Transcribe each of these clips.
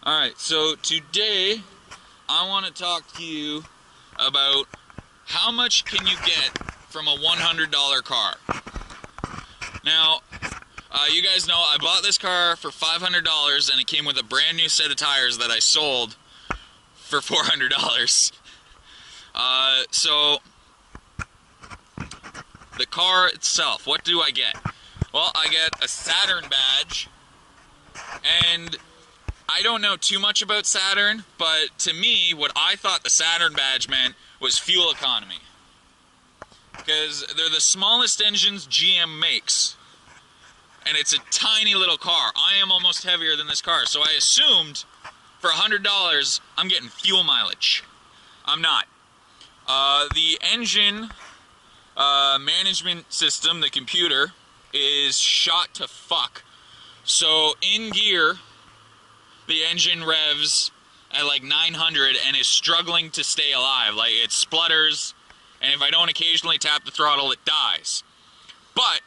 Alright, so today I want to talk to you about how much can you get from a $100 car. Now, you guys know I bought this car for $500 and it came with a brand new set of tires that I sold for $400. So, the car itself, what do I get? Well, I get a Saturn badge, and I don't know too much about Saturn, but to me, what I thought the Saturn badge meant was fuel economy. Because they're the smallest engines GM makes, and it's a tiny little car. I am almost heavier than this car, so I assumed for $100 I'm getting fuel mileage. I'm not. The engine management system, the computer, is shot to fuck. So in gear, the engine revs at like 900 and is struggling to stay alive. Like, it splutters, and if I don't occasionally tap the throttle, it dies. But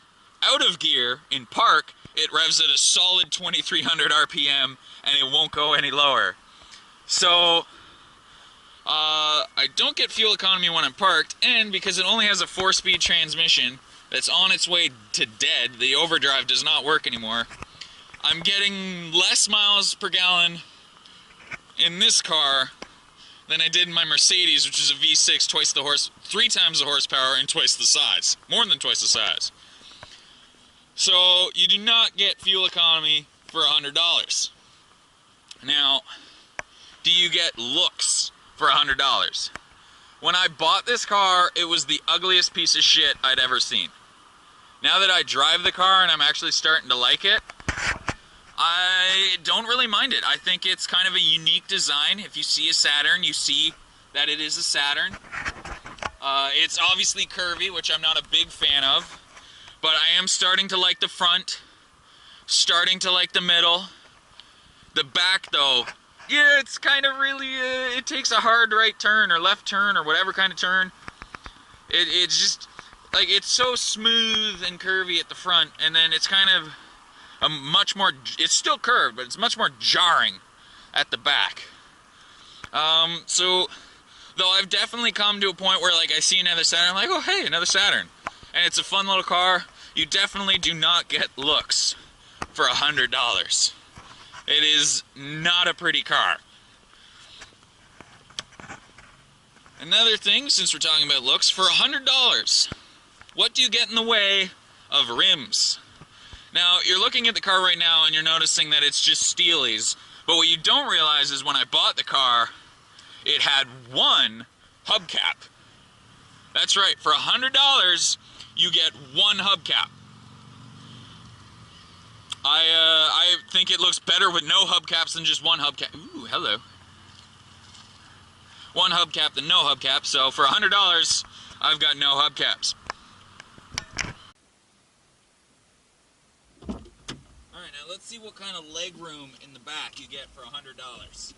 out of gear, in park, it revs at a solid 2300 RPM and it won't go any lower. So I don't get fuel economy when I'm parked, and because it only has a 4-speed transmission that's on its way to dead, the overdrive does not work anymore, I'm getting less miles per gallon in this car than I did in my Mercedes, which is a V6, 3 times the horsepower and twice the size. More than twice the size. So you do not get fuel economy for $100. Now, do you get looks for $100? When I bought this car, it was the ugliest piece of shit I'd ever seen. Now that I drive the car and I'm actually starting to like it, I don't really mind it. I think it's kind of a unique design. If you see a Saturn, you see that it is a Saturn. It's obviously curvy, which I'm not a big fan of, but I am starting to like the front, starting to like the middle. The back, though, yeah, it's kind of really, it takes a hard right turn or left turn or whatever kind of turn. It's just, like, it's so smooth and curvy at the front, and then it's kind of a much more, it's still curved, but it's much more jarring at the back. So, though I've definitely come to a point where, like, I see another Saturn, I'm like, oh, hey, another Saturn. And it's a fun little car. You definitely do not get looks for $100. It is not a pretty car. Another thing, since we're talking about looks, for $100, what do you get in the way of rims? Now, you're looking at the car right now and you're noticing that it's just steelies, but what you don't realize is when I bought the car, it had one hubcap. That's right, for $100, you get one hubcap. I think it looks better with no hubcaps than just one hubcap. Ooh, hello. One hubcap than no hubcap, so for $100, I've got no hubcaps. Alright, now let's see what kind of leg room in the back you get for $100.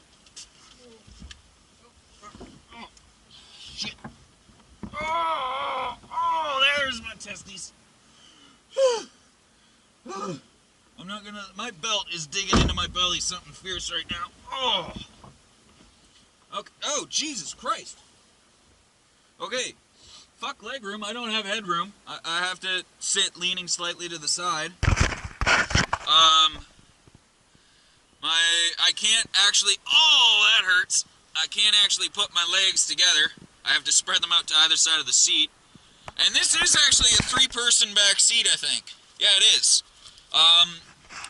Oh, shit. Oh, there's my testes. I'm not gonna, my belt is digging into my belly something fierce right now. Oh. Okay. Oh, Jesus Christ. Okay. Fuck legroom. I don't have headroom. I have to sit leaning slightly to the side. I can't actually, oh, that hurts. I can't actually put my legs together. I have to spread them out to either side of the seat. And this is actually a 3-person back seat, I think. Yeah, it is.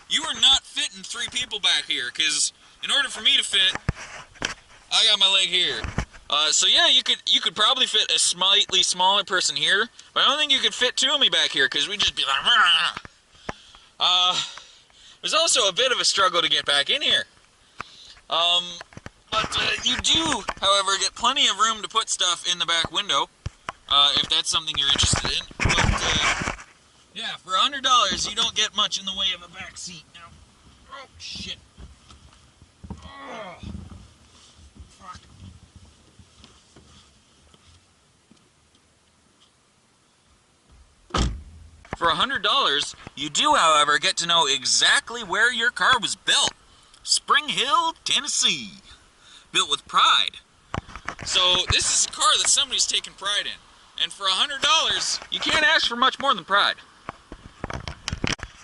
You are not fitting 3 people back here, because in order for me to fit, I got my leg here. So yeah, you could probably fit a slightly smaller person here, but I don't think you could fit 2 of me back here, because we'd just be like, it was also a bit of a struggle to get back in here. But you do, however, get plenty of room to put stuff in the back window, if that's something you're interested in. But, yeah, for $100, you don't get much in the way of a back seat. Now, oh, shit. Oh, fuck. For $100, you do, however, get to know exactly where your car was built. Spring Hill, Tennessee. Built with pride. So this is a car that somebody's taken pride in. And for $100, you can't ask for much more than pride.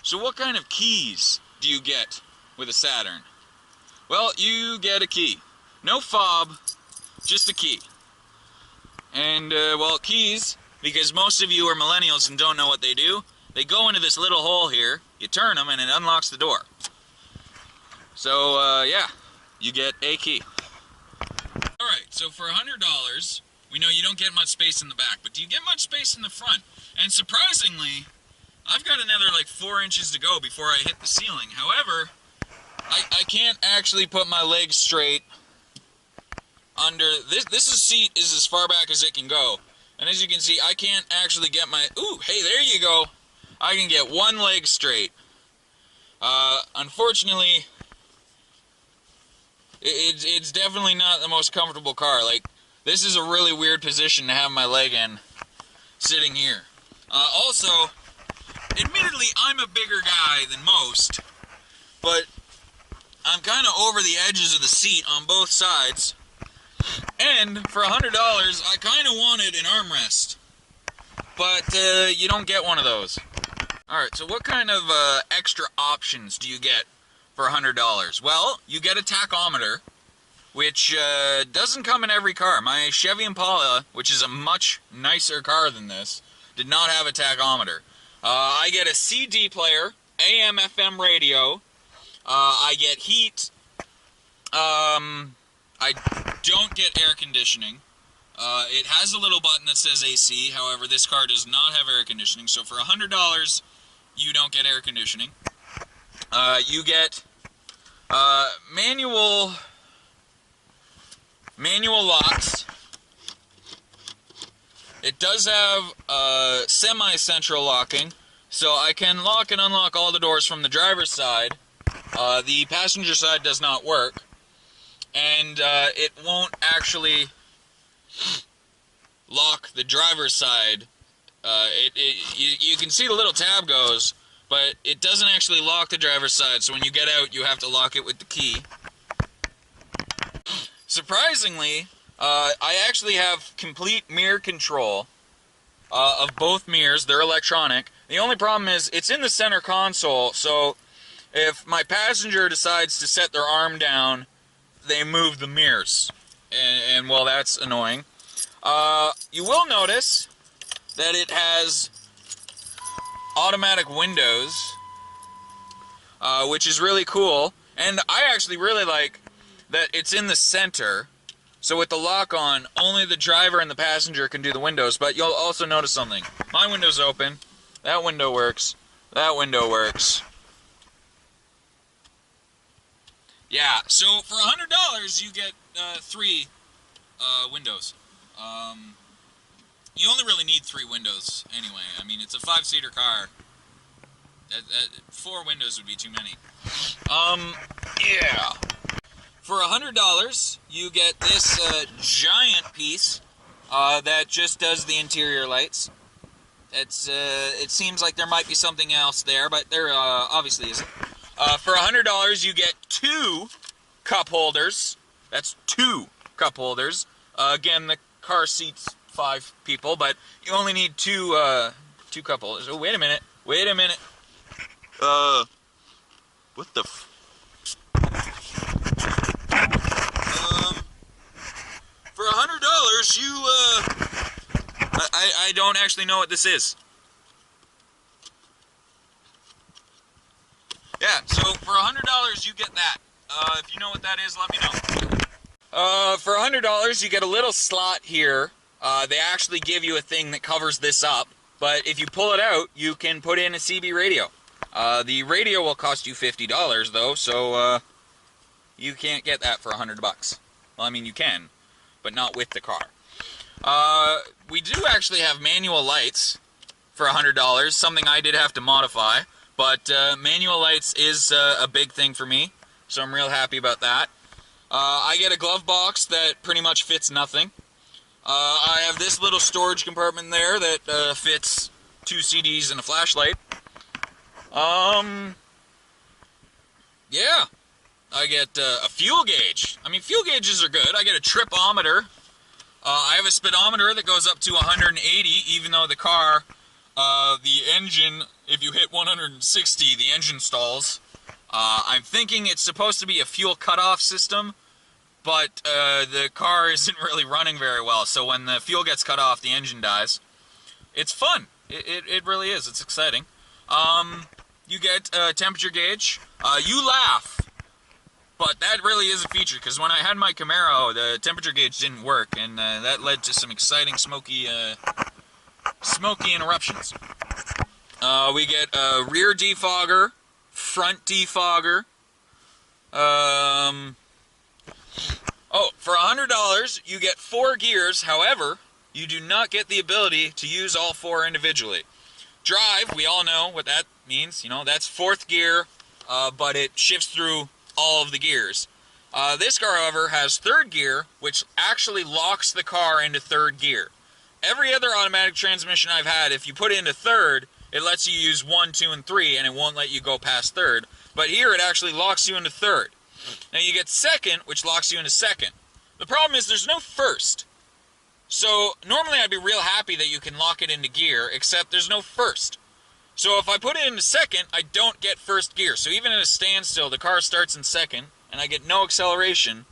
So what kind of keys do you get with a Saturn? Well, you get a key. No fob, just a key. And, well, keys, because most of you are millennials and don't know what they do, they go into this little hole here, you turn them, and it unlocks the door. So, yeah, you get a key. Alright, so for $100, we know you don't get much space in the back, but do you get much space in the front? And surprisingly, I've got another like 4 inches to go before I hit the ceiling. However, I can't actually put my legs straight under this seat is as far back as it can go. And as you can see, I can't actually get my hey, there you go. I can get one leg straight. Unfortunately, it's definitely not the most comfortable car. Like, this is a really weird position to have my leg in, sitting here. Also, admittedly, I'm a bigger guy than most, but I'm kind of over the edges of the seat on both sides. And for $100, I kind of wanted an armrest, but you don't get one of those. Alright, so what kind of extra options do you get for $100? Well, you get a tachometer, which doesn't come in every car. My Chevy Impala, which is a much nicer car than this, did not have a tachometer. I get a CD player, AM, FM radio, I get heat, I don't get air conditioning. It has a little button that says AC, however this car does not have air conditioning, so for $100 you don't get air conditioning. You get manual locks. It does have semi-central locking, so I can lock and unlock all the doors from the driver's side. The passenger side does not work, and it won't actually lock the driver's side. You can see the little tab goes, but it doesn't actually lock the driver's side, so when you get out, you have to lock it with the key. Surprisingly, I actually have complete mirror control of both mirrors. They're electronic. The only problem is it's in the center console, so if my passenger decides to set their arm down, they move the mirrors. And well, that's annoying. You will notice that it has automatic windows, which is really cool. And I actually really like that it's in the center, so with the lock on, only the driver and the passenger can do the windows. But you'll also notice something. My window's open, that window works, that window works. Yeah, so for $100 you get 3 windows. You only really need 3 windows anyway. I mean, it's a 5-seater car. 4 windows would be too many. Yeah. For $100, you get this giant piece that just does the interior lights. It seems like there might be something else there, but there obviously isn't. For $100, you get 2 cup holders. That's 2 cup holders. Again, the car seats 5 people, but you only need 2 cup holders. Oh, wait a minute. Wait a minute. What the f... For $100, you, I don't actually know what this is. Yeah, so for $100, you get that. If you know what that is, let me know. For $100, you get a little slot here. They actually give you a thing that covers this up, but if you pull it out, you can put in a CB radio. The radio will cost you $50 though, so you can't get that for $100 bucks. Well, I mean, you can, but not with the car. We do actually have manual lights for $100, something I did have to modify, but manual lights is a big thing for me, so I'm real happy about that. I get a glove box that pretty much fits nothing. I have this little storage compartment there that fits 2 CDs and a flashlight. Yeah. I get a fuel gauge. I mean, fuel gauges are good. I get a tripometer. I have a speedometer that goes up to 180, even though the car, the engine, if you hit 160, the engine stalls. I'm thinking it's supposed to be a fuel cutoff system, but the car isn't really running very well, so when the fuel gets cut off, the engine dies. It's fun. It really is. It's exciting. You get a temperature gauge. You laugh, but that really is a feature, because when I had my Camaro, the temperature gauge didn't work, and that led to some exciting smoky interruptions. We get a rear defogger, front defogger. Oh, for $100, you get 4 gears. However, you do not get the ability to use all 4 individually. Drive, we all know what that means. You know, that's 4th gear, but it shifts through all of the gears. This car, however, has 3rd gear, which actually locks the car into 3rd gear. Every other automatic transmission I've had, if you put it into 3rd, it lets you use 1, 2, and 3, and it won't let you go past 3rd. But here, it actually locks you into 3rd. Now you get 2nd, which locks you into 2nd. The problem is there's no 1st. So normally I'd be real happy that you can lock it into gear, except there's no 1st. So if I put it into 2nd, I don't get 1st gear. So even at a standstill, the car starts in 2nd, and I get no acceleration.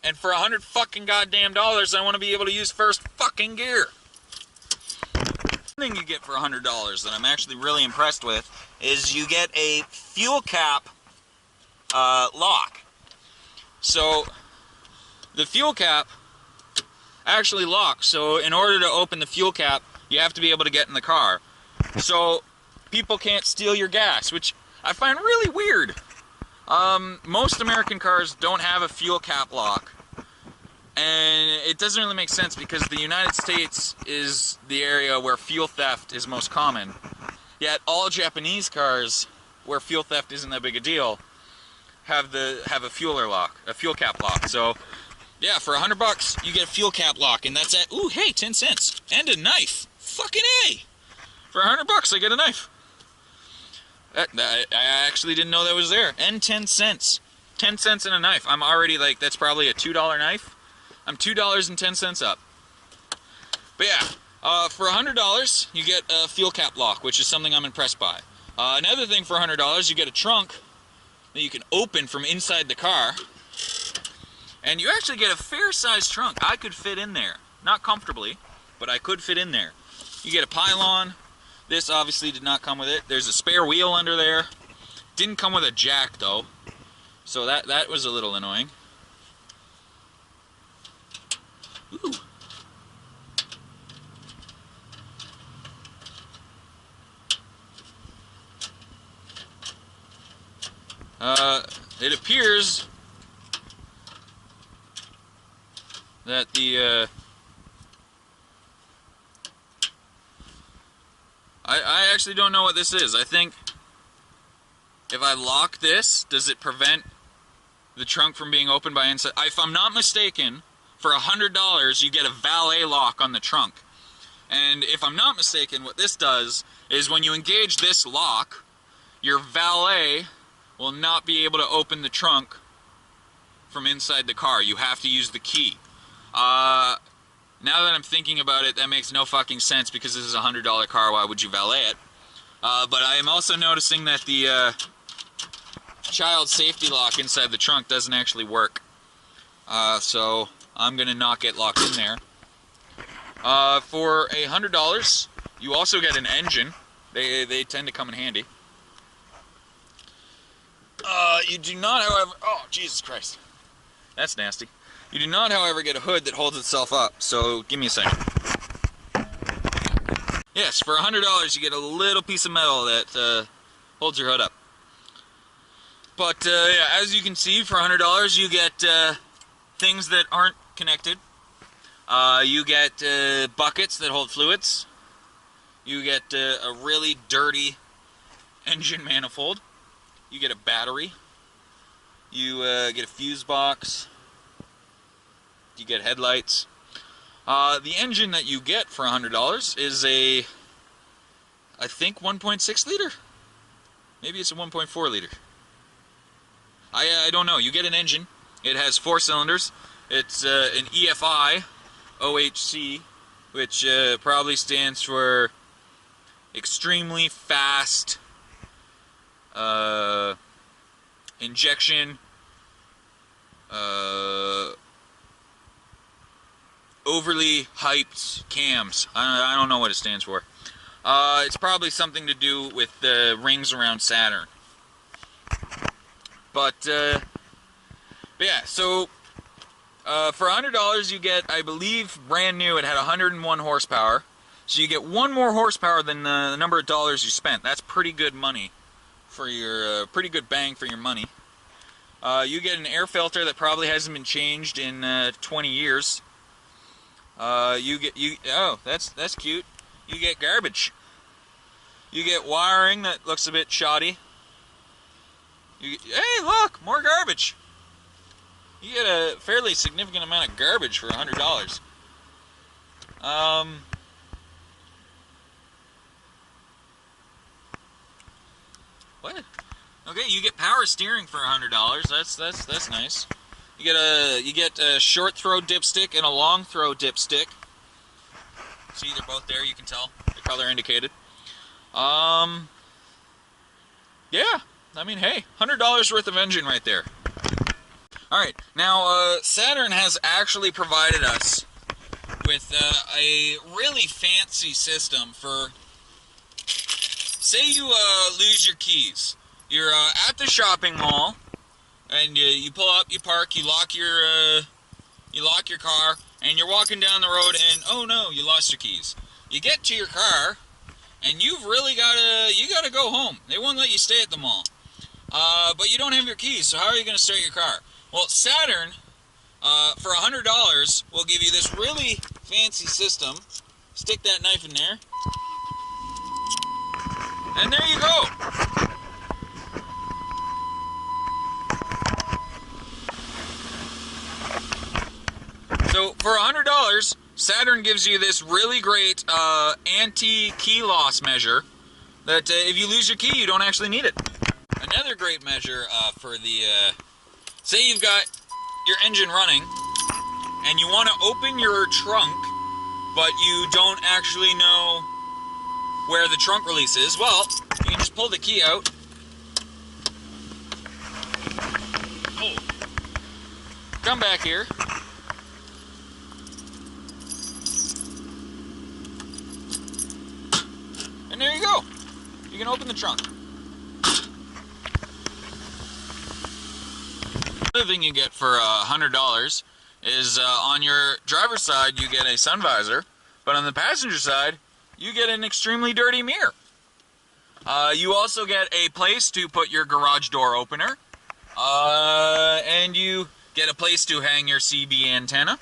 And for $100 fucking goddamn dollars, I want to be able to use 1st fucking gear. One thing you get for $100 that I'm actually really impressed with is you get a fuel cap lock. So the fuel cap actually locks. So in order to open the fuel cap, you have to be able to get in the car. So people can't steal your gas, which I find really weird. Most American cars don't have a fuel cap lock. And it doesn't really make sense because the United States is the area where fuel theft is most common. Yet all Japanese cars, where fuel theft isn't that big a deal, have a fuel cap lock. So yeah, for $100 you get a fuel cap lock, and that's at, ooh, hey, 10 cents and a knife. Fucking A! For $100 I get a knife. I actually didn't know that was there. And 10 cents. 10 cents and a knife. I'm already like, that's probably a $2 knife. I'm $2.10 up. But yeah, for $100 you get a fuel cap lock, which is something I'm impressed by. Another thing for $100, you get a trunk that you can open from inside the car. And you actually get a fair-sized trunk. I could fit in there. Not comfortably, but I could fit in there. You get a pylon. This obviously did not come with it. There's a spare wheel under there. Didn't come with a jack, though. So that was a little annoying. Ooh. It appears that the I actually don't know what this is. I think if I lock this, does it prevent the trunk from being opened by inside? If I'm not mistaken, for $100 you get a valet lock on the trunk. And if I'm not mistaken, what this does is when you engage this lock, your valet will not be able to open the trunk from inside the car. You have to use the key. Now that I'm thinking about it, that makes no fucking sense because this is a $100 car. Why would you valet it? But I am also noticing that the child safety lock inside the trunk doesn't actually work. So I'm going to not get locked in there. For $100, you also get an engine. They tend to come in handy. You do not, however... Oh, Jesus Christ. That's nasty. You do not, however, get a hood that holds itself up, so give me a second. Yes, for $100 you get a little piece of metal that holds your hood up. But, yeah, as you can see, for $100 you get things that aren't connected. You get buckets that hold fluids. You get a really dirty engine manifold. You get a battery. You get a fuse box. You get headlights. The engine that you get for $100 is a, I think, 1.6 liter? Maybe it's a 1.4 liter. I don't know. You get an engine. It has 4 cylinders. It's an EFI OHC, which probably stands for extremely fast injection overly hyped cams. I don't know what it stands for. It's probably something to do with the rings around Saturn. But yeah, so for $100 you get, I believe, brand new, it had 101 horsepower. So you get 1 more horsepower than the number of dollars you spent. That's pretty good money for your, pretty good bang for your money. You get an air filter that probably hasn't been changed in 20 years. Oh, that's cute. You get garbage. You get wiring that looks a bit shoddy. Hey, look, more garbage. You get a fairly significant amount of garbage for $100. What? Okay, you get power steering for $100. That's nice. You get a short throw dipstick and a long throw dipstick. See, they're both there. You can tell the color indicated. Yeah. I mean, hey, $100 worth of engine right there. All right, now Saturn has actually provided us with a really fancy system for. Say you lose your keys. You're at the shopping mall, and you pull up, you park, you lock your car, and you're walking down the road, and oh no, you lost your keys. You get to your car, and you've really gotta go home. They won't let you stay at the mall, but you don't have your keys. So how are you gonna start your car? Well, Saturn, for $100, will give you this really fancy system. Stick that knife in there. And there you go. So for $100, Saturn gives you this really great anti-key loss measure that if you lose your key, you don't actually need it. Another great measure for the, say you've got your engine running and you want to open your trunk, but you don't actually know where the trunk release is. Well, you can just pull the key out. Oh. Come back here. And there you go. You can open the trunk. Another thing you get for $100 is on your driver's side you get a sun visor, but on the passenger side you get an extremely dirty mirror. You also get a place to put your garage door opener, and you get a place to hang your CB antenna.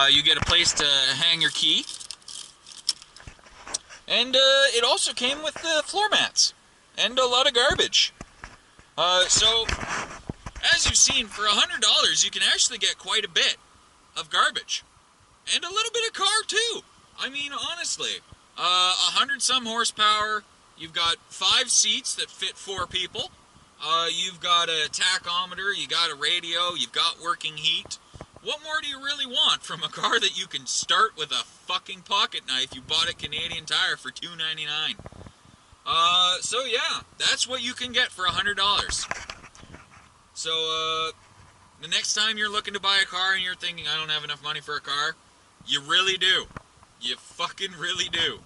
You get a place to hang your key. And it also came with floor mats and a lot of garbage. So, as you've seen, for $100 you can actually get quite a bit of garbage. And a little bit of car too. I mean, honestly. 100-some horsepower. You've got 5 seats that fit 4 people. You've got a tachometer. You got a radio. You've got working heat. What more do you really want from a car that you can start with a fucking pocket knife you bought at Canadian Tire for $2.99? So yeah, that's what you can get for $100. So, the next time you're looking to buy a car and you're thinking, I don't have enough money for a car, you really do. You fucking really do.